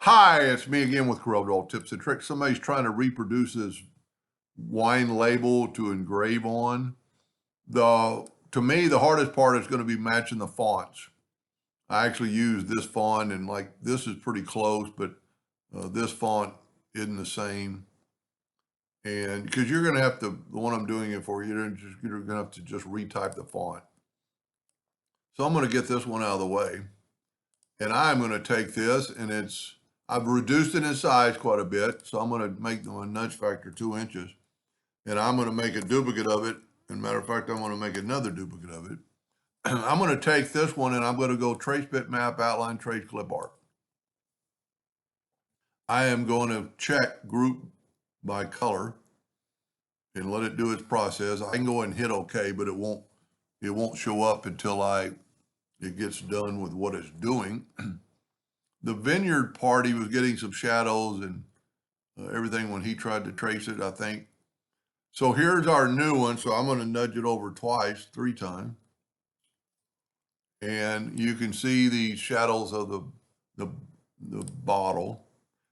Hi, it's me again with CorelDraw tips and tricks. Somebody's trying to reproduce this wine label to engrave on. To me, the hardest part is going to be matching the fonts. I actually use this font, and like this is pretty close, but this font isn't the same. And because you're going to have to, the one I'm doing it for, you're going to have to just retype the font. So I'm going to get this one out of the way, and I'm going to take this, and I've reduced it in size quite a bit, so I'm going to make my nudge factor 2 inches, and I'm going to make a duplicate of it. As a matter of fact, I'm going to make another duplicate of it. I'm going to take this one, and I'm going to go trace bitmap, outline, trace clip art. I am going to check group by color and let it do its process. I can go and hit OK, but it won't show up until it gets done with what it's doing. The vineyard party was getting some shadows and everything when he tried to trace it, I think. So here's our new one. So I'm going to nudge it over twice, 3 times. And you can see the shadows of the bottle.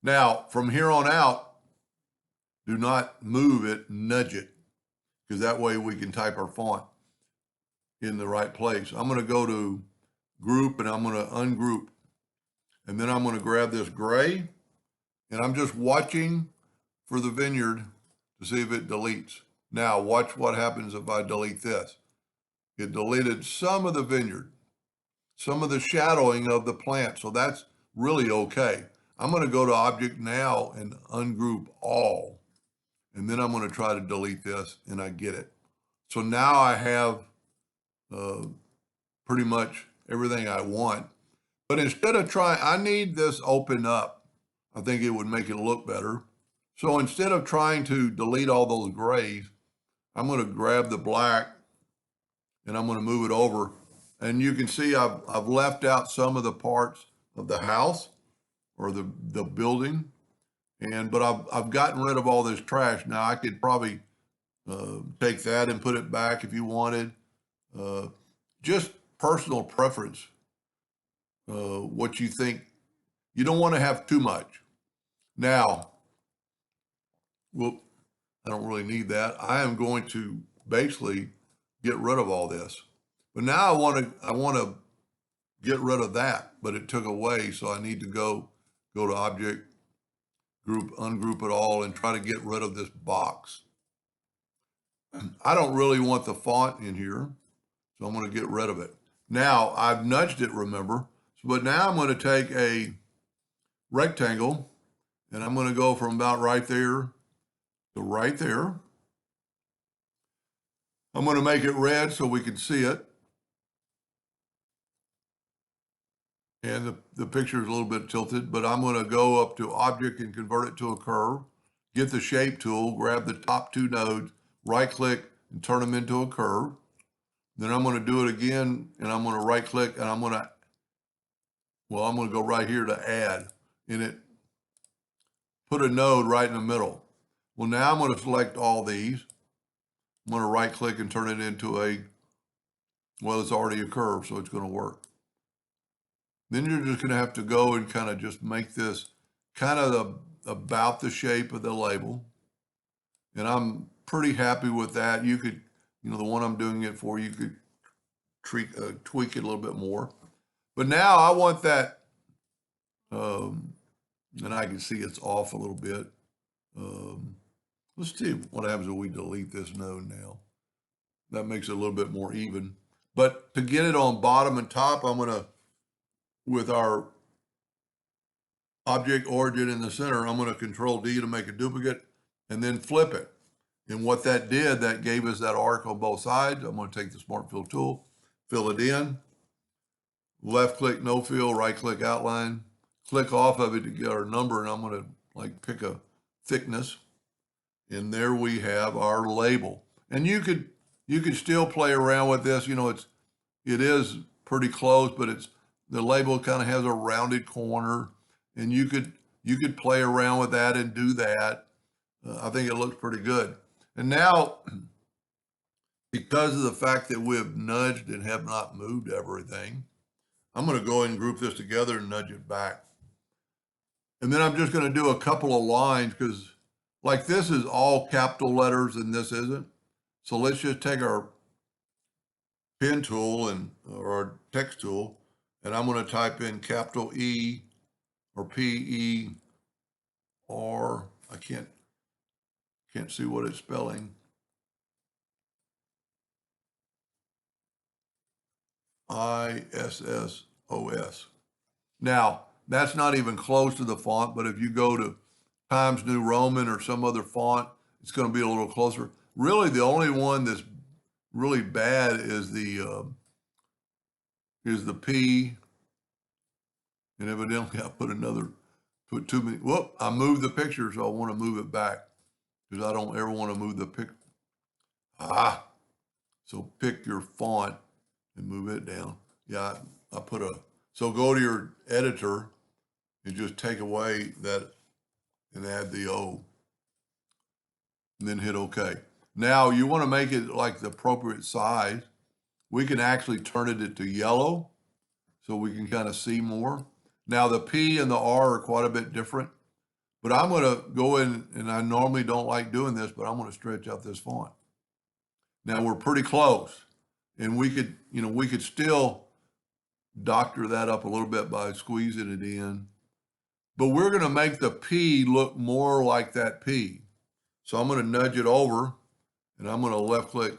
Now, from here on out, do not move it, nudge it, because that way we can type our font in the right place. I'm going to go to group and I'm going to ungroup. And then I'm going to grab this gray, and I'm just watching for the vineyard to see if it deletes. Now, watch what happens if I delete this. It deleted some of the vineyard, some of the shadowing of the plant, so that's really okay. I'm going to go to Object now and ungroup all, and then I'm going to try to delete this, and I get it. So now I have pretty much everything I want. But instead of trying, I need this open up. I think it would make it look better. So instead of trying to delete all those grays, I'm going to grab the black and I'm going to move it over. And you can see I've left out some of the parts of the house or the building. But I've gotten rid of all this trash. Now I could probably take that and put it back if you wanted. Just personal preference. What you think. You don't want to have too much. Now, well, I don't really need that. I am going to basically get rid of all this. But now I want to get rid of that, but it took away, so I need to go to Object, Group, ungroup it all, and try to get rid of this box. I don't really want the font in here, so I'm going to get rid of it. Now, I've nudged it, remember, but now I'm going to take a rectangle, and I'm going to go from about right there to right there. I'm going to make it red so we can see it. And the picture is a little bit tilted, but I'm going to go up to Object and convert it to a curve, get the Shape tool, grab the top 2 nodes, right-click, and turn them into a curve. Then I'm going to do it again, and I'm going to right-click, and I'm going to go right here to add, and it put a node right in the middle. Well, now I'm going to select all these. I'm going to right-click and turn it into it's already a curve, so it's going to work. Then you're just going to have to go and kind of just make this kind of about the shape of the label. And I'm pretty happy with that. You could, the one I'm doing it for, you could tweak it a little bit more. But now I want that, and I can see it's off a little bit. Let's see what happens when we delete this node now. That makes it a little bit more even. But to get it on bottom and top, I'm going to, with our object origin in the center, I'm going to Control D to make a duplicate and then flip it. And what that did, that gave us that arc on both sides. I'm going to take the Smart Fill tool, fill it in, left click, no fill, right click, outline, click off of it to get our number, and I'm going to pick a thickness. And there we have our label. And you could still play around with this. It is pretty close, but the label kind of has a rounded corner, and you could play around with that and do that. I think it looks pretty good. And now, because of the fact that we have nudged and have not moved everything, I'm going to go ahead and group this together and nudge it back. And then I'm just going to do a couple of lines because like this is all capital letters and this isn't. So let's just take our pen tool or our text tool, and I'm going to type in capital E or P-E-R. I can't see what it's spelling. ISSOS. Now, that's not even close to the font, but if you go to Times New Roman or some other font, it's going to be a little closer. Really, the only one that's really bad is the P, and evidently I put too many. Whoop! I moved the picture, so I want to move it back because I don't ever want to move the picture. So pick your font and move it down. Yeah, I put so go to your editor and just take away that and add the O and then hit OK. Now you want to make it like the appropriate size. We can actually turn it to yellow so we can kind of see more. Now the P and the R are quite a bit different, but I'm going to go in, and I normally don't like doing this, but I'm going to stretch out this font. Now we're pretty close, and we could still doctor that up a little bit by squeezing it in, but we're going to make the P look more like that P. So I'm going to nudge it over, and I'm going to left click.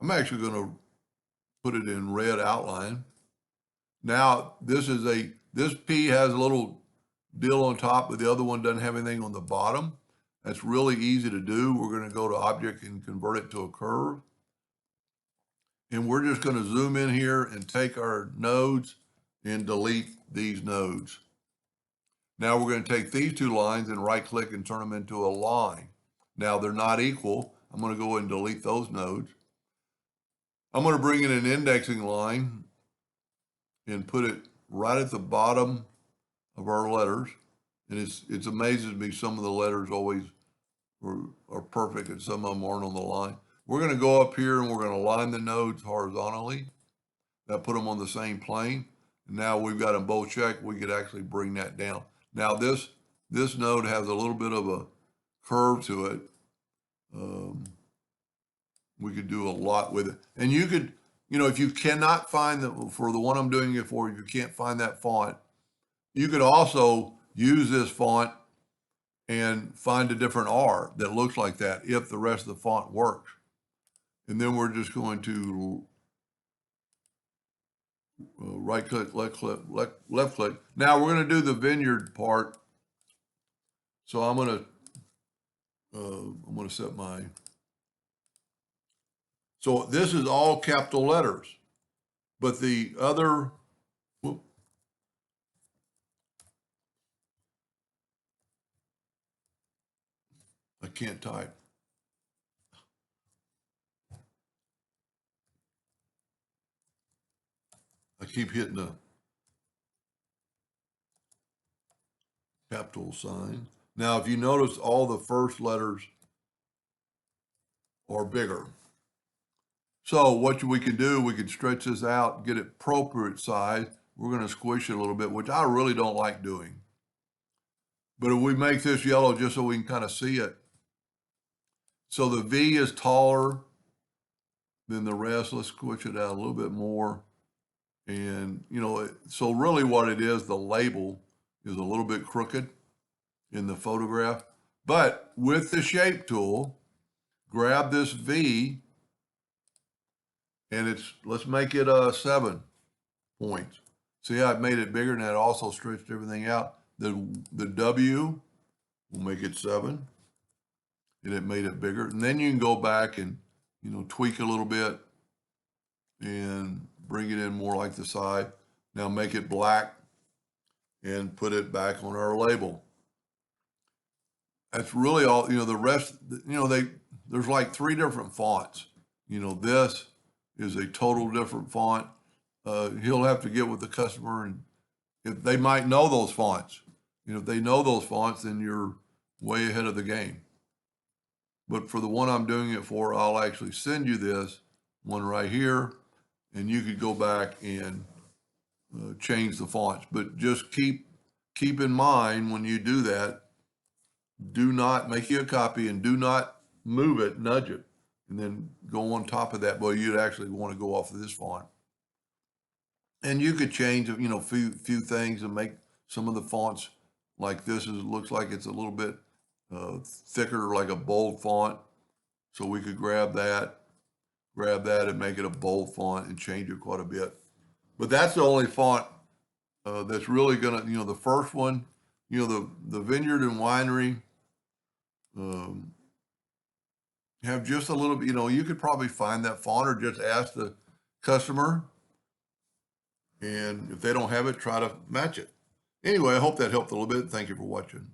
I'm actually going to put it in red outline. Now this P has a little deal on top, but the other one doesn't have anything on the bottom. That's really easy to do. We're going to go to object and convert it to a curve. And we're just going to zoom in here and take our nodes and delete these nodes. Now we're going to take these two lines and right click and turn them into a line. Now they're not equal. I'm going to go and delete those nodes. I'm going to bring in an indexing line and put it right at the bottom of our letters. And it amazes me some of the letters always are perfect and some of them aren't on the line. We're going to go up here and we're going to line the nodes horizontally. That put them on the same plane. And now we've got them both checked. We could actually bring that down. Now this node has a little bit of a curve to it. We could do a lot with it. And you could, if you cannot find for the one I'm doing it for, if you can't find that font, you could also use this font and find a different R that looks like that if the rest of the font works. And then we're just going to right click, left click. Now we're going to do the vineyard part. So I'm going to set so this is all capital letters, but the other, I can't type. I keep hitting the capital sign. Now, if you notice, all the first letters are bigger. So what we can do, we can stretch this out, get it appropriate size. We're going to squish it a little bit, which I really don't like doing. But if we make this yellow just so we can kind of see it. So the V is taller than the rest. Let's squish it out a little bit more. And, so really what it is, the label is a little bit crooked in the photograph. But with the shape tool, grab this V and let's make it 7 points. See how I made it bigger and that also stretched everything out. The W will make it 7 and it made it bigger. And then you can go back and, tweak a little bit and bring it in more like the side. Now make it black and put it back on our label. That's really all, the rest, there's like 3 different fonts. This is a total different font. He'll have to get with the customer and if they might know those fonts. If they know those fonts, then you're way ahead of the game. But for the one I'm doing it for, I'll actually send you this one right here, and you could go back and change the fonts. But just keep keep in mind when you do that, do not make you a copy and do not move it, nudge it, and then go on top of that. Boy, you'd actually want to go off of this font. And you could change, you know, few things and make some of the fonts like this looks like it's a little bit thicker, like a bold font. So we could grab that and make it a bold font and change it quite a bit. But that's the only font that's really gonna, you know, the first one, you know, the vineyard and winery have just a little bit, you know, you could probably find that font or just ask the customer. And if they don't have it, try to match it. Anyway, I hope that helped a little bit. Thank you for watching.